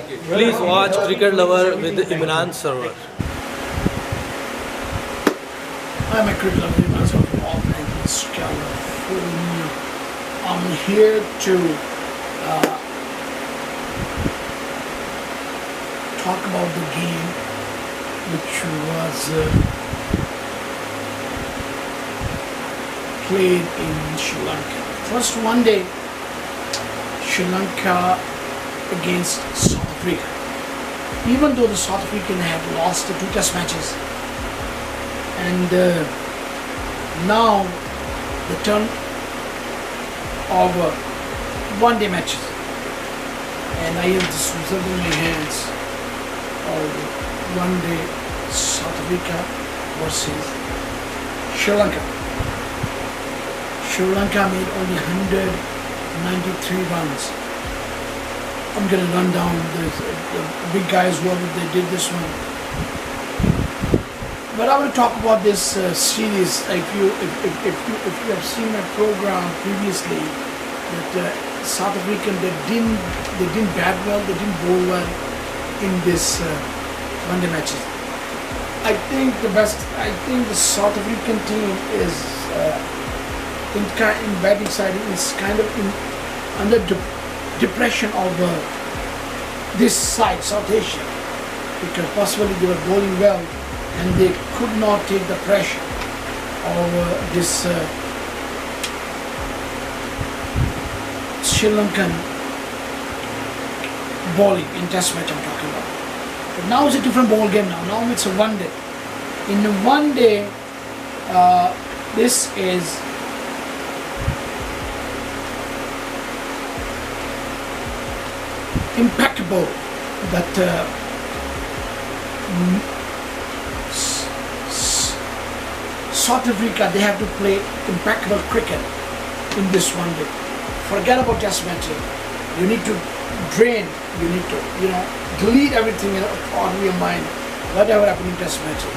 Please watch Cricket Lover with Imran server. I'm a cricket lover myself from Lankans, California. I'm here to talk about the game which was played in Sri Lanka. First one day, Sri Lanka against South Africa. Even though the South African had lost the 2 test matches, and now the turn of one-day matches, and I have this result in my hands of one-day South Africa versus Sri Lanka. Sri Lanka made only 193 runs. I'm going to run down the big guys whoever they did this one. But I will talk about this series. If you have seen my program previously, that South African they didn't bat well, they didn't bowl well in this one-day matches. I think the South African team is in batting side is kind of under depression of this side, South Asia, because possibly they were bowling well and they could not take the pressure of this Sri Lankan bowling in test match I'm talking about. But now it's a different ball game now. Now it's a one day. In the one day, this is impeccable that South Africa, they have to play impeccable cricket in this one day. Forget about test matches. You need to drain, you need to, delete everything out of your mind, whatever happened in test matches.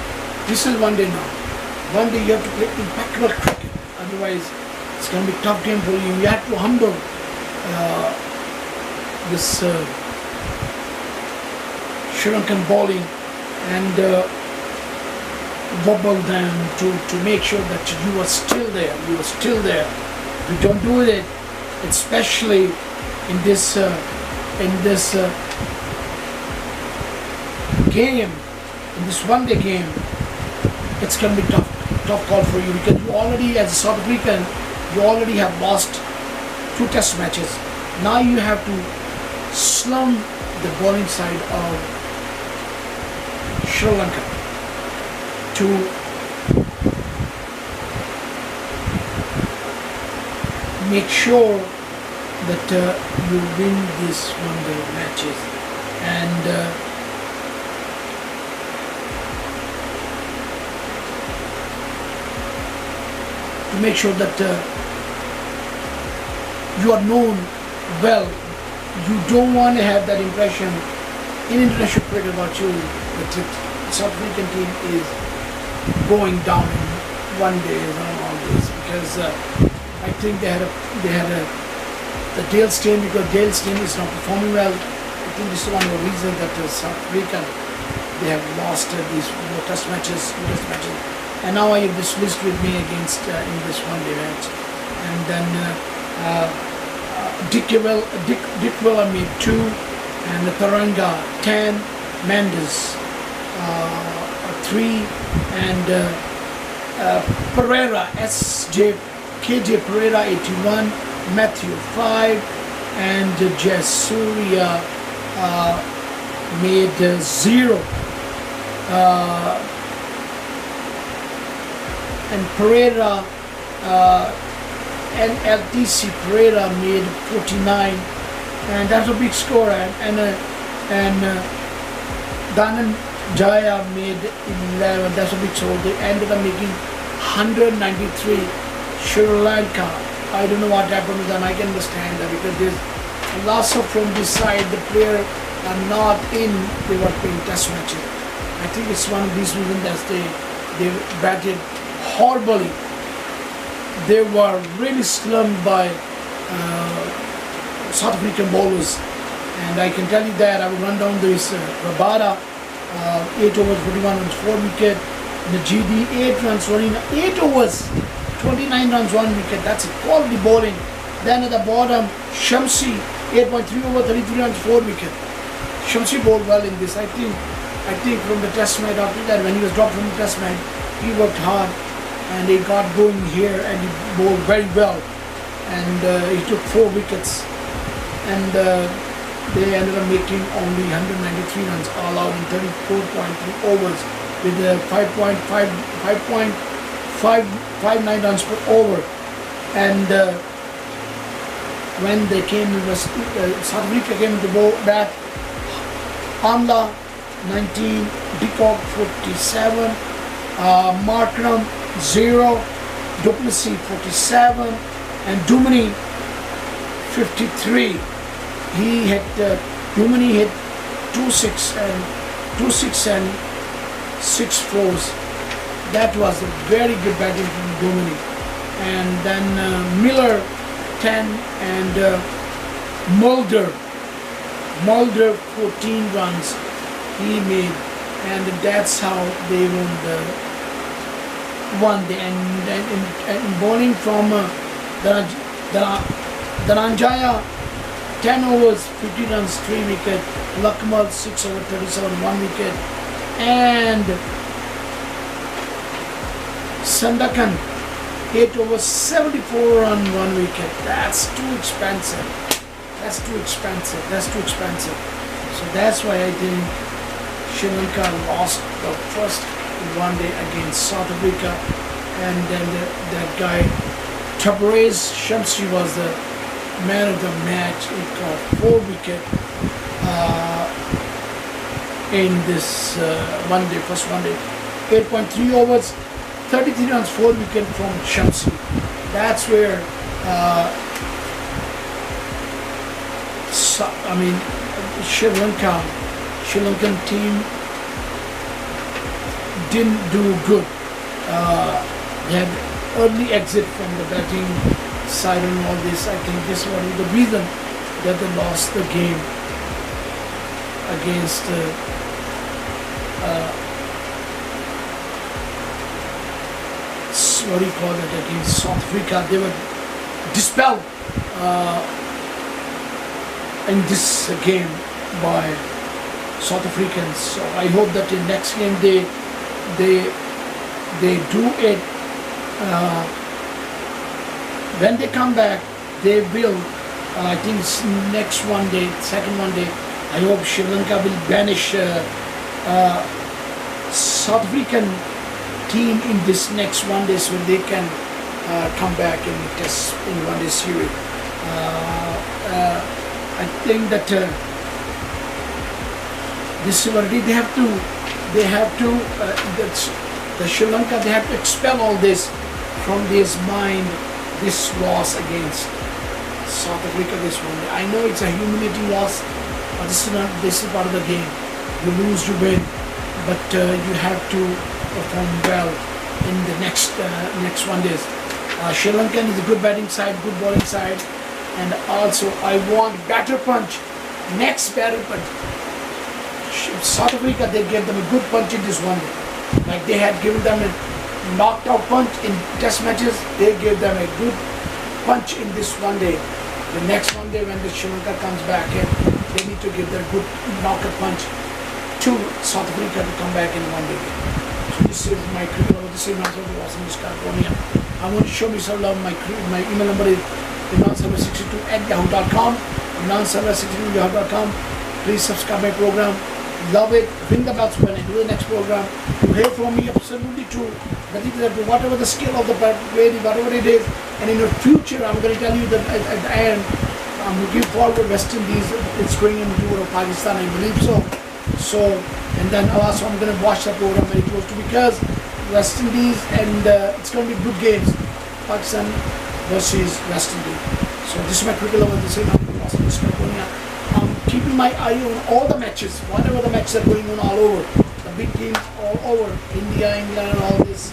This is one day now. One day you have to play impeccable cricket. Otherwise, it's going to be a tough game for you. You have to humble this Sri Lankan bowling and wobble them to make sure that you are still there. You are still there. You don't do it, especially in this game, in this one-day game. It's going to be tough call for you, because you already, as a South African, you already have lost 2 test matches. Now you have to slum the bowling side of Sri Lanka to make sure that you win these one-day matches, and to make sure that you are known well. You don't want to have that impression in international cricket about you that the South African team is going down in one day and all this, because I think they had the Dale Steyn, because Dale Steyn is not performing well. I think this is one of the reasons that South Africa, they have lost these test matches, and now I have this list with me against in this one-day match. And then Dick Weller made 2, and Taranga 10, Mendes 3, and Pereira, KJ Pereira 81, Matthew 5, and Jasuria made 0. And Pereira and LTC Pereira made 49, and that's a big score. And Danan Jaya made 11. That's a big score. They ended up making 193. Sri Lanka, I don't know what happened to them. I can understand that, because there's lots of from this side, the player are not in. They were playing test matches. I think it's one of these reasons that they batted horribly. They were really slummed by South African bowlers, And I can tell you that I will run down this Rabada, 8 overs, 41 runs, 4 wicket. Najidi, 8 runs, 8 overs, 29 runs, 1 wicket. That's a quality bowling. Then at the bottom, Shamsi, 8.3 over, 33 runs, 4 wicket. Shamsi bowled well in this. I think from the test match after that, when he was dropped from the test match, he worked hard and he got going here and he bowled very well. And he took 4 wickets. And they ended up making only 193 runs all out in 34.3 overs with 5.59 runs per over. And when they came, South Africa came to bat. Amla 19, Deacock 47, Markram 0, Duplessis 47, and Dumini 53. He hit Dumini hit 2-6 and 6 fours. That was a very good batting from Dumini. And then Miller 10 and Mulder 14 runs he made, and that's how they won the and bowling from Dhananjaya 10 overs 50 runs 3 wicket, Lakmal 6 over 37 1 wicket, and Sandakan 8 overs 74 run 1 wicket. That's too expensive. So that's why I think Sri Lanka lost the first one day against South Africa. And then that guy Tabrez Shamsi was the man of the match. He got 4 wickets in this first one day. 8.3 overs, 33 runs, 4 wickets from Shamsi. That's where Sri Lankan team didn't do good. They had early exit from the batting side and all this. I think this was the reason that they lost the game against against South Africa. They were dispelled in this game by South Africans. So I hope that in next game they do it. When they come back, they will. I think it's next one day, second one day. I hope Sri Lanka will banish South African team in this next one day, so they can come back and test in one day series. I think that this is already the Sri Lanka, they have to expel all this from their mind, this loss against South Africa this one day. I know it's a humiliating loss, but this is part of the game. You lose, you win, but you have to perform well in the next one days. Sri Lankan is a good batting side, good bowling side, and also I want batter punch. Next batter punch. South Africa, they gave them a good punch in this one day. Like they had given them a knocked out punch in test matches, they gave them a good punch in this one day. The next one day when the Sri Lanka comes back in, they need to give their good knockout punch to South Africa to come back in one day. So this is my cricket over. This is Imran Sarwar from California. I want to show me some love. My email number is imransarwar62@yahoo.com. imransarwar62@yahoo.com. Please subscribe my program. Love it. Ring the bells when I do the next program. You hear from me absolutely true. That is that whatever the skill of the lady, whatever it is, and in the future I'm going to tell you that at the end I'm looking forward to West Indies. It's going into Pakistan, I believe so. And then also I'm going to watch the program very closely because West Indies and it's going to be good games. Pakistan versus West Indies. So this is my cricket lover. This is California. I'm keeping my eye on all the matches, whatever the matches are going on all over. The big teams all over. India, England, and all this.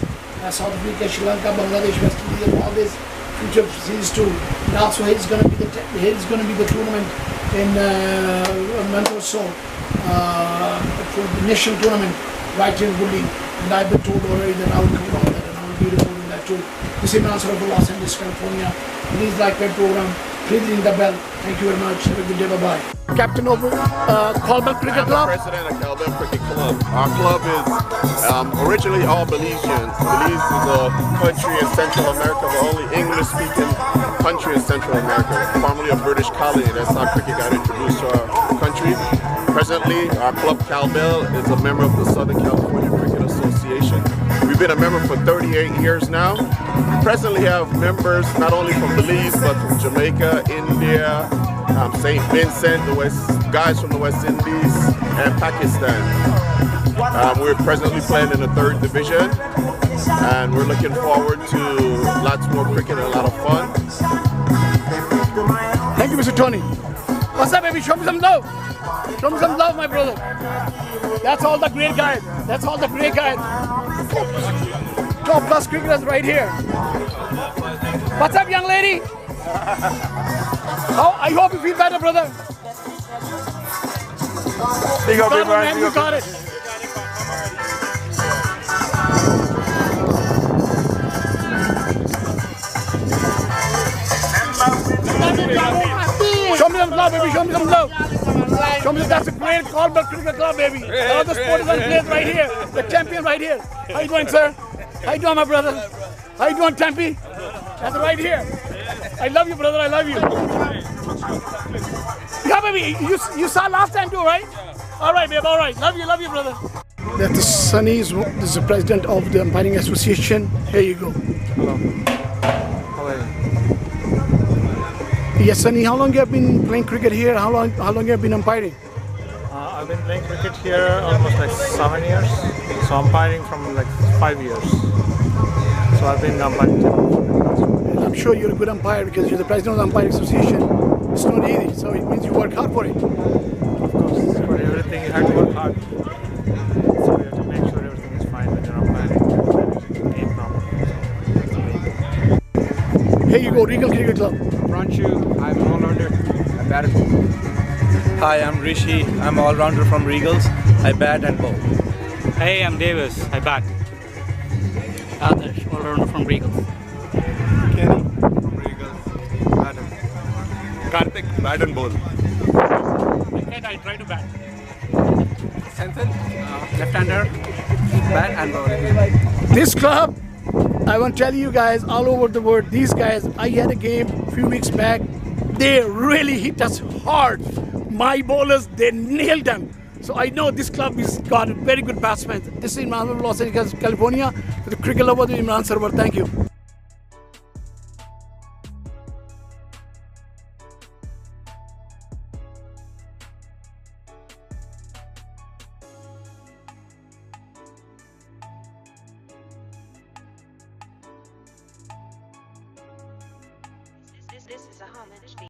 South Africa, Sri Lanka, Bangladesh, West Indies, and all this. Future series too. And also here is going to be the tournament in a month or so for the national tournament right here in Woodley. And I've been told already that I will cover all that and I will be reporting that too. This is Imran from Los Angeles, California. Please like my program. Please ring the bell. Thank you very much. Have a good day. Bye-bye. Captain of Caldwell Cricket Club. I'm the president of Caldwell Cricket Club. Our club is originally all Belizeans. Belize is a country in Central America, the only English-speaking country in Central America, formerly a British colony. That's how cricket got introduced to our country. Presently, our club Caldwell is a member of the Southern California Cricket Association. We've been a member for 38 years now. We presently have members not only from Belize, but from Jamaica, India, St. Vincent, guys from the West Indies, and Pakistan. We're presently playing in the 3rd division, and we're looking forward to lots more cricket and a lot of fun. Thank you, Mr. Tony. What's up, baby? Show me some love. Show me some love, my brother. That's all the great guys. That's all the great guys. Top plus cricketers right here. What's up, young lady? Oh, I hope you feel better, brother. You got it, man. You got it. Show me some love, baby. Show me some love. Show me that's a great Caldwell Cricket Club, baby. All the sports are players right here. The champion right here. How you doing, sir? How you doing, my brother? How you doing, Tempe? That's right here. I love you, brother. I love you. Yeah, baby. You saw last time too, right? All right, babe. All right. Love you, brother. That's the Sunny. This is the president of the Umpiring Association. Here you go. Hello. How are you? Yes, Sunny. How long you have been playing cricket here? How long you have been umpiring? I've been playing cricket here almost like 7 years. So umpiring from like 5 years. So I've been umpiring. I'm sure you're a good umpire because you're the president of the Umpiring Association. It's not easy, so it means you work hard for it. Of course, for everything you have to work hard. So you have to make sure everything is fine when you're umpiring and managing the game properly. So that's the main thing. Here you go, Regal Cricket Club. Ranchu, I'm an all-rounder. I bat and bowl. Hi, I'm Rishi. I'm all-rounder from Regals. I bat and bowl. Hey, I'm Davis. I bat. Adarsh, all-rounder from Regals. Kenny from Regals, bat and Karthik, bat and bowl. I try to bat. Senthil, left-hander, bat and bowl. This club, I want to tell you guys all over the world, these guys, I had a game a few weeks back. They really hit us hard. My bowlers, they nailed them. So I know this club has got very good batsmen. This is Imran from Los Angeles, California. For the cricket lover, the Imran server. Thank you.